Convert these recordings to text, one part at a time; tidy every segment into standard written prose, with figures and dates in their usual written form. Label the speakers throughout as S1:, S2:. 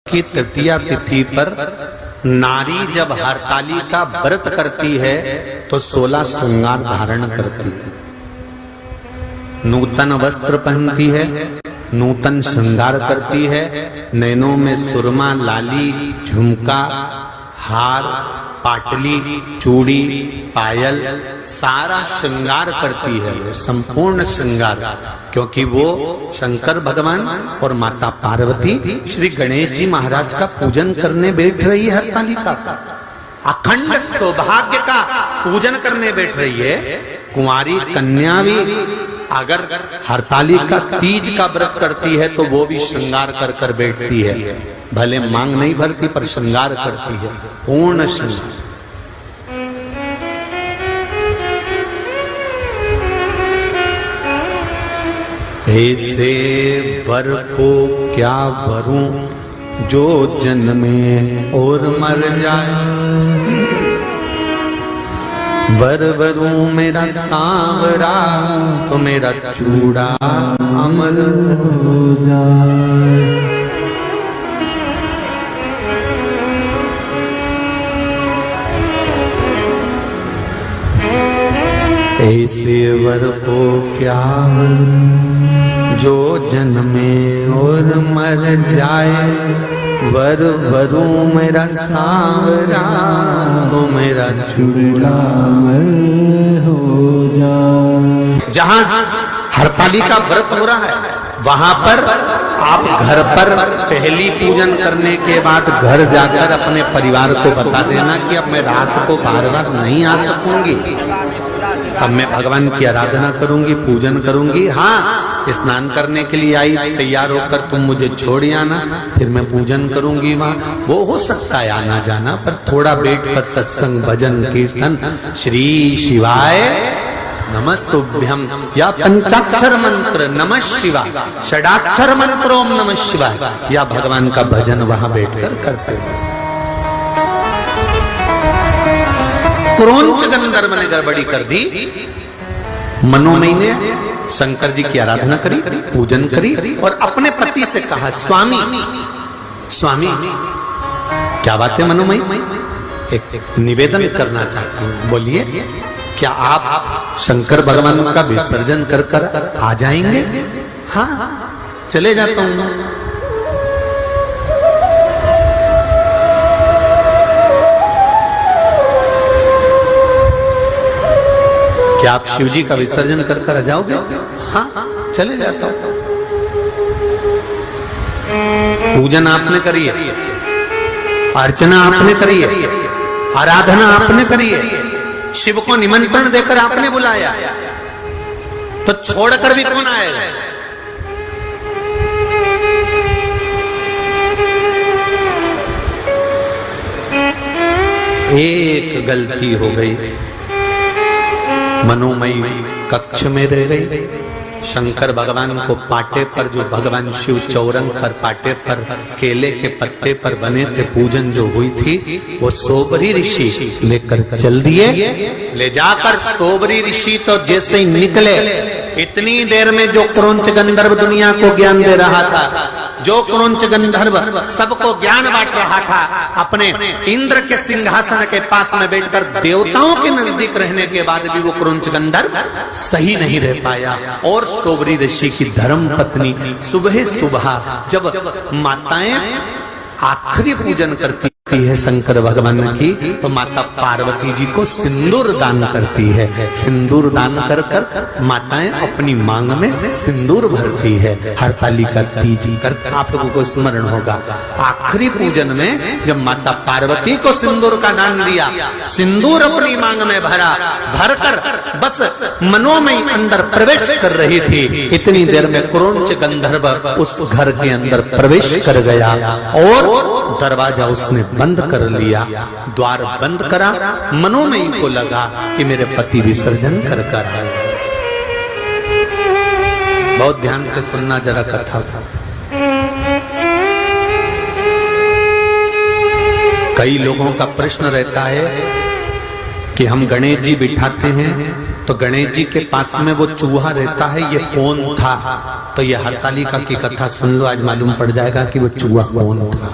S1: की तृतीया तिथि पर नारी जब हरतालिका व्रत करती है तो 16 श्रृंगार धारण करती है, नूतन वस्त्र पहनती है, नूतन श्रृंगार करती है, नैनों में सुरमा, लाली, झुमका, हार, पाटली, चूड़ी, पायल, सारा श्रृंगार करती है, वो संपूर्ण श्रृंगार, क्योंकि वो शंकर भगवान और माता पार्वती श्री गणेश जी महाराज का पूजन करने बैठ रही है। हरतालिका का अखंड सौभाग्य का पूजन करने बैठ रही है। कुंवारी कन्या भी अगर हरतालिका तीज का व्रत करती है तो वो भी श्रृंगार कर कर बैठती है, भले मांग नहीं भरती पर श्रृंगार करती है, पूर्ण श्रृंगार। ऐसे वर को क्या वरूं जो जन्मे और मर जाए, वर वरूं मेरा सांवरा तो मेरा चूड़ा अमर हो जाए। ऐसे वर को क्या वरूं जो जन्मे और मर जाए, वर वरूं मेरा सांवरा तो मेरा चूड़ा अमर हो जाए। जहां हरतालिका व्रत हो रहा है वहां पर आप घर पर पहली पूजन करने के बाद घर जाकर अपने परिवार को बता देना कि अब मैं रात को बार बार नहीं आ सकूंगी, अब मैं भगवान की आराधना करूंगी, पूजन करूंगी। हाँ, स्नान करने के लिए आई, तैयार होकर तुम मुझे छोड़ आना, फिर मैं पूजन करूंगी वहां। वो हो सकता है आना जाना, पर थोड़ा बैठ कर सत्संग, भजन, कीर्तन, श्री शिवाय नमस्तुभ्यम या पंचाक्षर मंत्र नमः शिवाय, षडाक्षर मंत्र ओम नमः शिवाय या भगवान का भजन वहां बैठकर करते हैं। क्रोंच गंधर्व ने गड़बड़ी कर दी, मनोमयी ने शंकर जी की आराधना करी, पूजन करी और अपने पति से कहा, स्वामी स्वामी क्या बात है मनोमयी, एक निवेदन करना चाहती हूँ, बोलिए। क्या आप शंकर भगवान का विसर्जन कर कर आ जाएंगे? हाँ, चले जाता हूँ। क्या आप शिव जी का विसर्जन कर कर आ जाओगे? हाँ, चले जाता हूं। पूजन आपने करी है, अर्चना आपने करी है, आराधना आपने करी है, शिव को निमंत्रण देकर आपने बुलाया, तो छोड़कर भी कौन आएगा? एक गलती हो गई, मनोमयी कक्ष में रह गई। शंकर भगवान को पाटे पर, जो भगवान शिव चौरंग पर पाटे पर केले के पत्ते पर बने थे, पूजन जो हुई थी, वो सोबरी ऋषि लेकर चल दिए। ले जाकर सोबरी ऋषि तो जैसे ही निकले, इतनी देर में जो क्रोंच गंधर्व दुनिया को ज्ञान दे रहा था, जो क्रोंच गंधर्व सबको ज्ञान बांट रहा था, अपने इंद्र के सिंहासन के पास में बैठकर देवताओं के नजदीक रहने के बाद भी वो क्रोंच गंधर्व सही नहीं रह पाया। और सोबरी ऋषि की धर्म पत्नी सुबह सुबह जब माताएं आखिरी पूजन करती है शंकर भगवान की, तो माता पार्वती जी को सिंदूर दान करती है। सिंदूर दान कर कर माताएं अपनी मांग में सिंदूर भरती है। हरतालिका तीज कर आप लोगों को स्मरण होगा, आखिरी पूजन में जब माता पार्वती को सिंदूर का दान दिया, सिंदूर अपनी मांग में भरा, भरकर बस मनोमयी अंदर प्रवेश कर रही थी, इतनी देर में क्रोंच गंधर्व उस घर के अंदर प्रवेश कर गया और दरवाजा उसने बंद कर लिया, द्वार बंद करा। मनोमयी को लगा कि मेरे पति विसर्जन कर कर आए। बहुत ध्यान से सुनना जरा कथा। कई लोगों का प्रश्न रहता है कि हम गणेश जी बिठाते हैं तो गणेश जी के पास में वो चूहा रहता है, ये कौन था? तो ये हरतालिका की कथा सुन लो, आज मालूम पड़ जाएगा कि वो चूहा कौन था।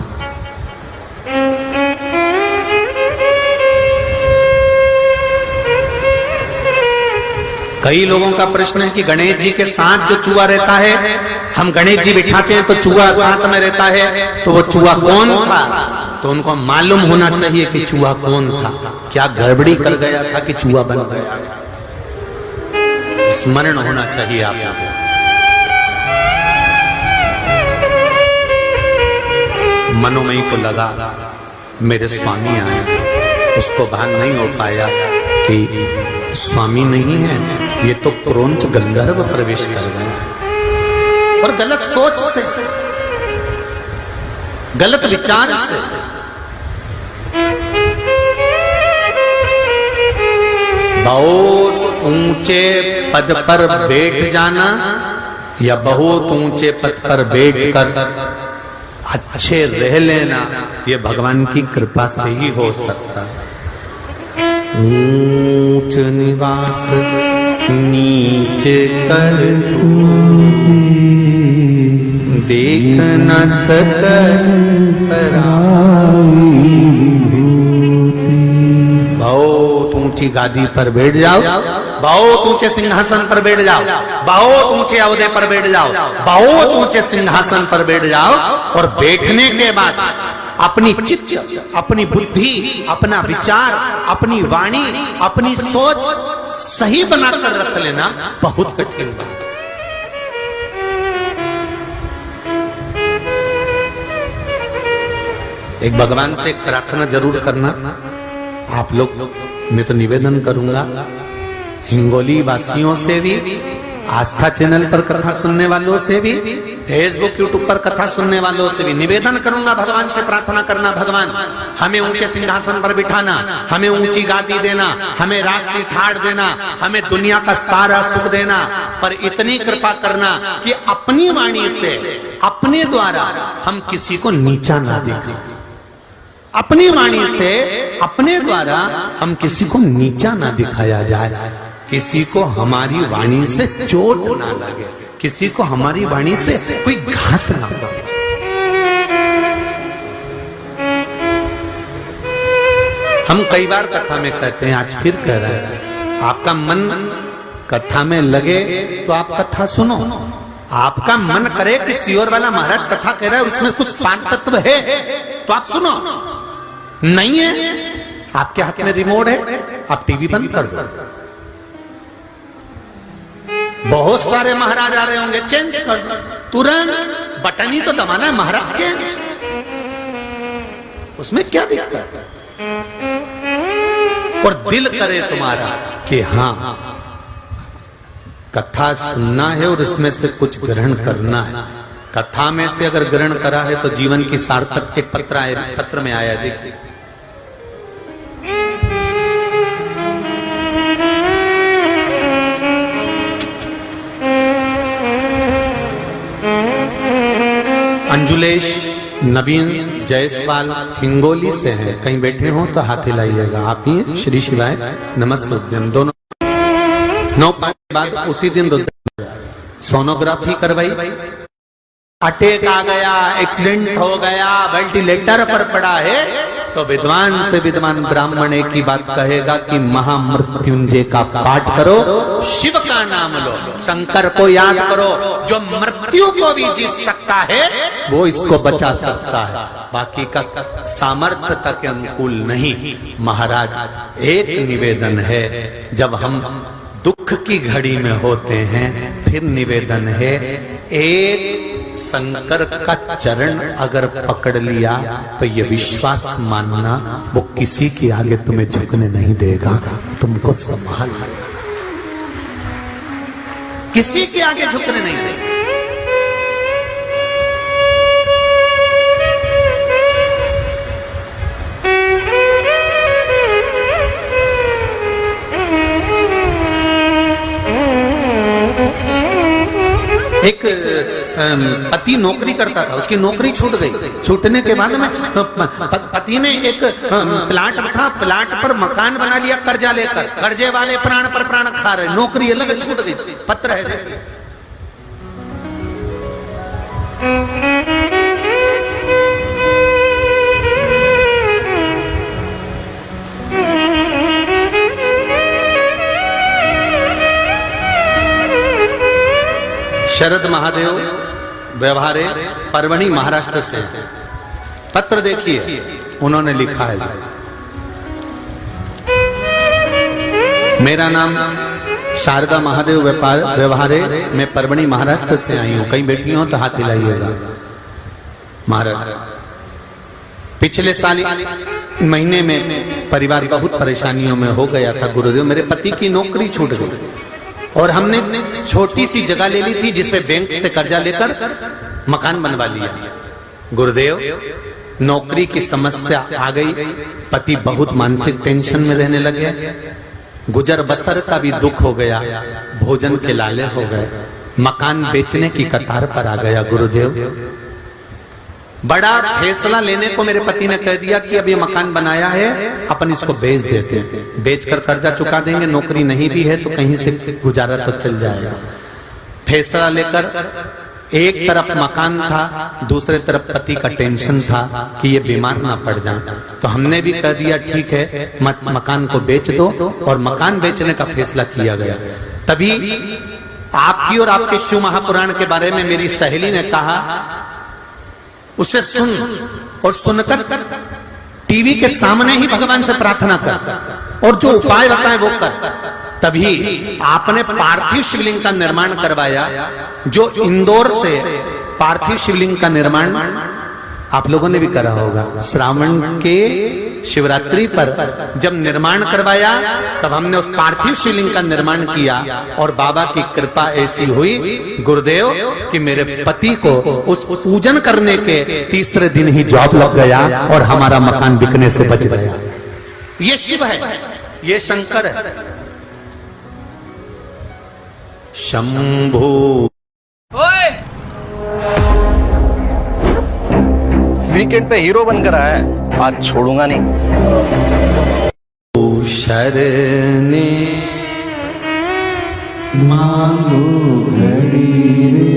S1: कई लोगों का प्रश्न है कि गणेश जी के साथ जो चूहा रहता है, हम गणेश जी बिठाते हैं तो चूहा साथ में रहता है, तो वो चूहा कौन था? तो उनको मालूम होना चाहिए कि चूहा कौन था, क्या गड़बड़ी कर गया था कि चूहा बन गया था। स्मरण होना चाहिए आपको। मनोमयी को लगा मेरे स्वामी आए, उसको भान नहीं हो पाया कि स्वामी नहीं है, ये तो क्रोंच गंधर्व प्रवेश कर गए। और गलत सोच से, गलत विचार से। बहुत ऊंचे पद पर बैठ जाना या बहुत ऊंचे पद पर बैठकर अच्छे रह लेना, ये भगवान की कृपा से ही हो सकता है। ऊंच निवास नीच कर देख न सकल बहुत ऊंची गादी पर बैठ जाओ, बहुत ऊंचे सिंहासन पर बैठ जाओ, बहुत ऊंचे अहदे पर बैठ जाओ, बहुत ऊंचे सिंहासन पर बैठ जाओ, और बैठने के बाद अपनी चित्त, अपनी बुद्धि, अपना विचार, अपनी वाणी, अपनी सोच सही बनाकर रख लेना बहुत कठिन बात। एक भगवान से एक प्रार्थना जरूर करना। आप लोग, मैं तो निवेदन करूंगा हिंगोली वासियों से भी, आस्था चैनल पर कथा सुनने वालों से भी, फेसबुक यूट्यूब पर कथा सुनने वालों से भी निवेदन करूंगा, भगवान से प्रार्थना करना, भगवान हमें ऊंचे सिंहासन पर बिठाना, हमें ऊंची गादी देना, हमें राजसी ठाड़ देना, हमें दुनिया का सारा सुख देना, पर इतनी कृपा करना कि अपनी वाणी से, अपने द्वारा हम किसी को नीचा ना दिखाएं। अपनी वाणी से, अपने द्वारा हम किसी को नीचा ना दिखाया जाए, किसी को हमारी वाणी से चोट ना लगे, किसी को हमारी वाणी से कोई घात ना पहुंचे। हम कई बार कथा में कहते हैं, आज फिर कह रहे हैं, आपका मन कथा में लगे तो आप कथा सुनो। आपका मन करे कि सियोर वाला महाराज कथा कह रहा है, उसमें कुछ शांत तत्व है, तो आप सुनो। नहीं है, आपके हाथ में रिमोट है, आप टीवी बंद कर दो। बहुत सारे महाराज आ रहे होंगे, चेंज कर दो तुरंत, बटन ही तो दबाना है, महाराज चेंज, उसमें क्या दिक्कत है? और दिल करे तुम्हारा कि हाँ कथा सुनना है और इसमें से कुछ ग्रहण करना है। कथा में से अगर ग्रहण करा है तो जीवन की सार्थक के पत्र में आया, देखिए अंजुलेश नवीन जायसवाल हिंगोली से हैं, कहीं बैठे हो तो हाथ हिलाइएगा। आप ही श्री शिवाय नमस्ते। दोनों 9-5 के बाद उसी दिन सोनोग्राफी करवाई, अटैक आ गया, एक्सीडेंट हो गया, वेंटिलेटर पर पड़ा है, तो विद्वान से विद्वान ब्राह्मण एक ही बात कहेगा कि महामृत्युंजय का पाठ करो, शिव का नाम लो, शंकर को याद करो, जो मृत्यु को भी जीत सकता है वो इसको बचा सकता है, बाकी का सामर्थ्यता के अनुकूल नहीं। महाराज एक निवेदन है, जब हम दुख की घड़ी में होते हैं, फिर निवेदन है, एक शंकर का चरण अगर पकड़ लिया तो ये विश्वास मानना, वो किसी के आगे तुम्हें झुकने नहीं देगा, तुमको संभाल, किसी के आगे झुकने नहीं देगा। एक पति नौकरी करता था, उसकी नौकरी छूट गई। छूटने के बाद में पति ने एक प्लाट था, प्लाट पर मकान बना लिया कर्जा लेकर, कर्जे वाले प्राण पर प्राण खा रहे, नौकरी अलग छूट गई। पत्र है, शरद महादेव व्यवहारे परवणी महाराष्ट्र से पत्र देखिए, उन्होंने लिखा है, मेरा नाम शारदा महादेव व्यवहारे, मैं परवणी महाराष्ट्र से आई हूं। कहीं बैठी हो तो हाथ हिलाइएगा। महाराज, पिछले साल महीने में परिवार बहुत परेशानियों में हो गया था गुरुदेव। मेरे पति की नौकरी छूट गई और हमने छोटी सी जगह ले ली थी जिसपे बैंक से कर्जा लेकर मकान बनवा लिया। गुरुदेव, नौकरी की समस्या आ गई, पति बहुत मानसिक टेंशन में रहने लगे, गुजर बसर का भी दुख हो गया, भोजन के लाले हो गए, मकान बेचने की कतार पर आ गया। गुरुदेव, बड़ा फैसला लेने को मेरे पति ने कह दिया कि अब ये मकान बनाया है, अपन इसको बेच देते हैं, बेचकर कर्जा चुका देंगे, नौकरी नहीं भी है तो कहीं से गुजारा तो चल जाएगा। फैसला लेकर एक तरफ मकान था, दूसरे तरफ पति का टेंशन था कि ये बीमार ना पड़ जाए, तो हमने भी कह दिया ठीक है, मकान को बेच दो, और मकान बेचने का फैसला किया गया। तभी आपकी और आपके शिव महापुराण के बारे में मेरी सहेली ने कहा, उसे सुन, और सुनकर टीवी के सामने ही भगवान से प्रार्थना कर और जो उपाय बताए वो कर। तभी आपने पार्थिव शिवलिंग का निर्माण करवाया, जो इंदौर से पार्थिव शिवलिंग का निर्माण आप लोगों ने भी करा होगा। श्रावण के शिवरात्रि पर जब निर्माण करवाया तब हमने उस पार्थिव शिवलिंग का निर्माण किया, और बाबा की कृपा ऐसी हुई गुरुदेव कि मेरे पति को उस पूजन करने के तीसरे दिन ही जॉब लग गया और हमारा मकान बिकने से बच गया। ये शिव है, ये शंकर है। शंभू
S2: वीकेंड पे हीरो बनकर आया है, आज छोड़ूंगा नहीं।
S1: शरणे मांगो घड़ी रे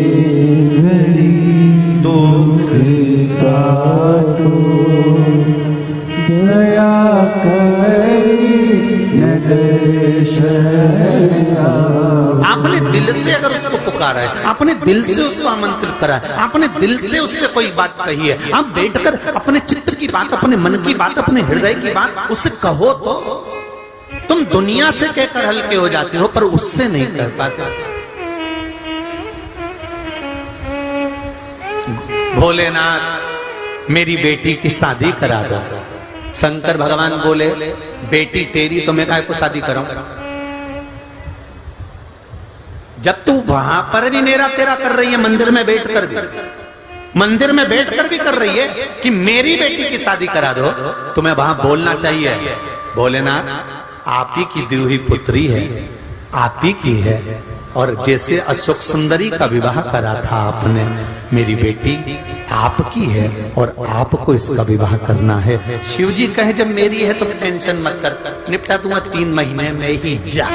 S1: घड़ी, दुख काटो दया करी नगर शहर। आपने दिल से अगर उसको पुकारा है, आपने दिल से उसको आमंत्रित करा है, आपने दिल से उससे कोई बात कही है, आप बैठकर अपने चित्त की बात, अपने मन की बात, अपने हृदय की बात उससे कहो तो तुम दुनिया से कहकर हल्के हो जाते हो, पर उससे नहीं कह पाते। भोलेनाथ, मेरी बेटी की शादी करा दो। शंकर भगवान बोले, बेटी तेरी तो मैं काहे को शादी कराऊं? जब तू वहां पर भी मेरा तेरा कर रही है, मंदिर में बैठकर भी कर रही है कि मेरी बेटी की शादी करा दो, तुम्हें वहां बोलना चाहिए, भोलेनाथ आप ही की दी हुई पुत्री है, आप ही की है, और जैसे अशोक सुंदरी का विवाह करा था आपने, मेरी बेटी आपकी है और आपको इसका विवाह करना है। शिव जी कहे जब मेरी है तो टेंशन मत कर, निपटा दूंगा 3 महीने में ही। जा,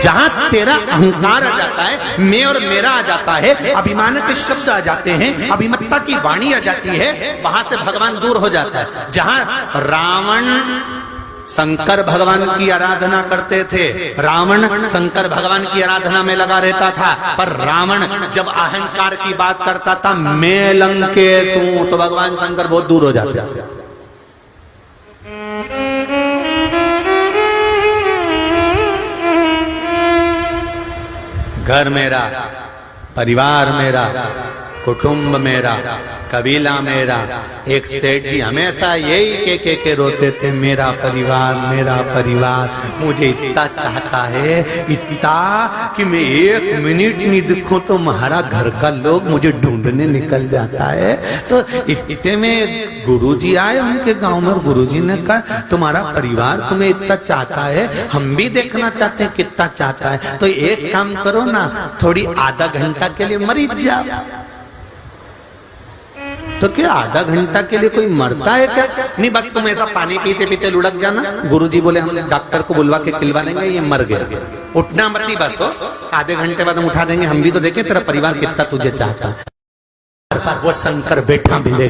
S1: जहां तेरा अहंकार आ जाता है, मैं और मेरा आ जाता है, अभिमान के शब्द आ जाते हैं, अभिमत्ता की वाणी आ जाती है, वहां से भगवान दूर हो जाता है। जहां रावण शंकर भगवान की आराधना करते थे, रावण शंकर भगवान की आराधना में लगा रहता था, पर रावण जब अहंकार की बात करता था, मैं लंकेश हूं, तो भगवान शंकर बहुत दूर हो जाते थे। घर मेरा, परिवार मेरा, कुटुंब मेरा, कबीला मेरा। एक सेठ जी हमेशा यही के रोते थे, मेरा परिवार मुझे इतना चाहता है, इतना कि मैं 1 मिनट नहीं दिखूं तो हमारा घर का लोग मुझे ढूंढने निकल जाता है। तो इतने में गुरुजी आए उनके गांव में, गुरुजी ने कहा तुम्हारा परिवार तुम्हें इतना चाहता है, हम भी देखना चाहते हैं कितना चाहता है, तो एक काम करो ना, थोड़ी आधा घंटा के लिए मरी जाओ। तो क्या आधा घंटा के लिए कोई मरता है क्या? नहीं, बस तुम ऐसा पानी पीते पीते लुढ़क जाना। गुरुजी बोले हम डॉक्टर को बुलवा के खिलवा देंगे, ये मर गया, उठना मत ही, बस हो आधे घंटे बाद हम उठा देंगे, हम भी तो देखें तेरा परिवार कितना तुझे चाहता है। वो शंकर बैठा मिले।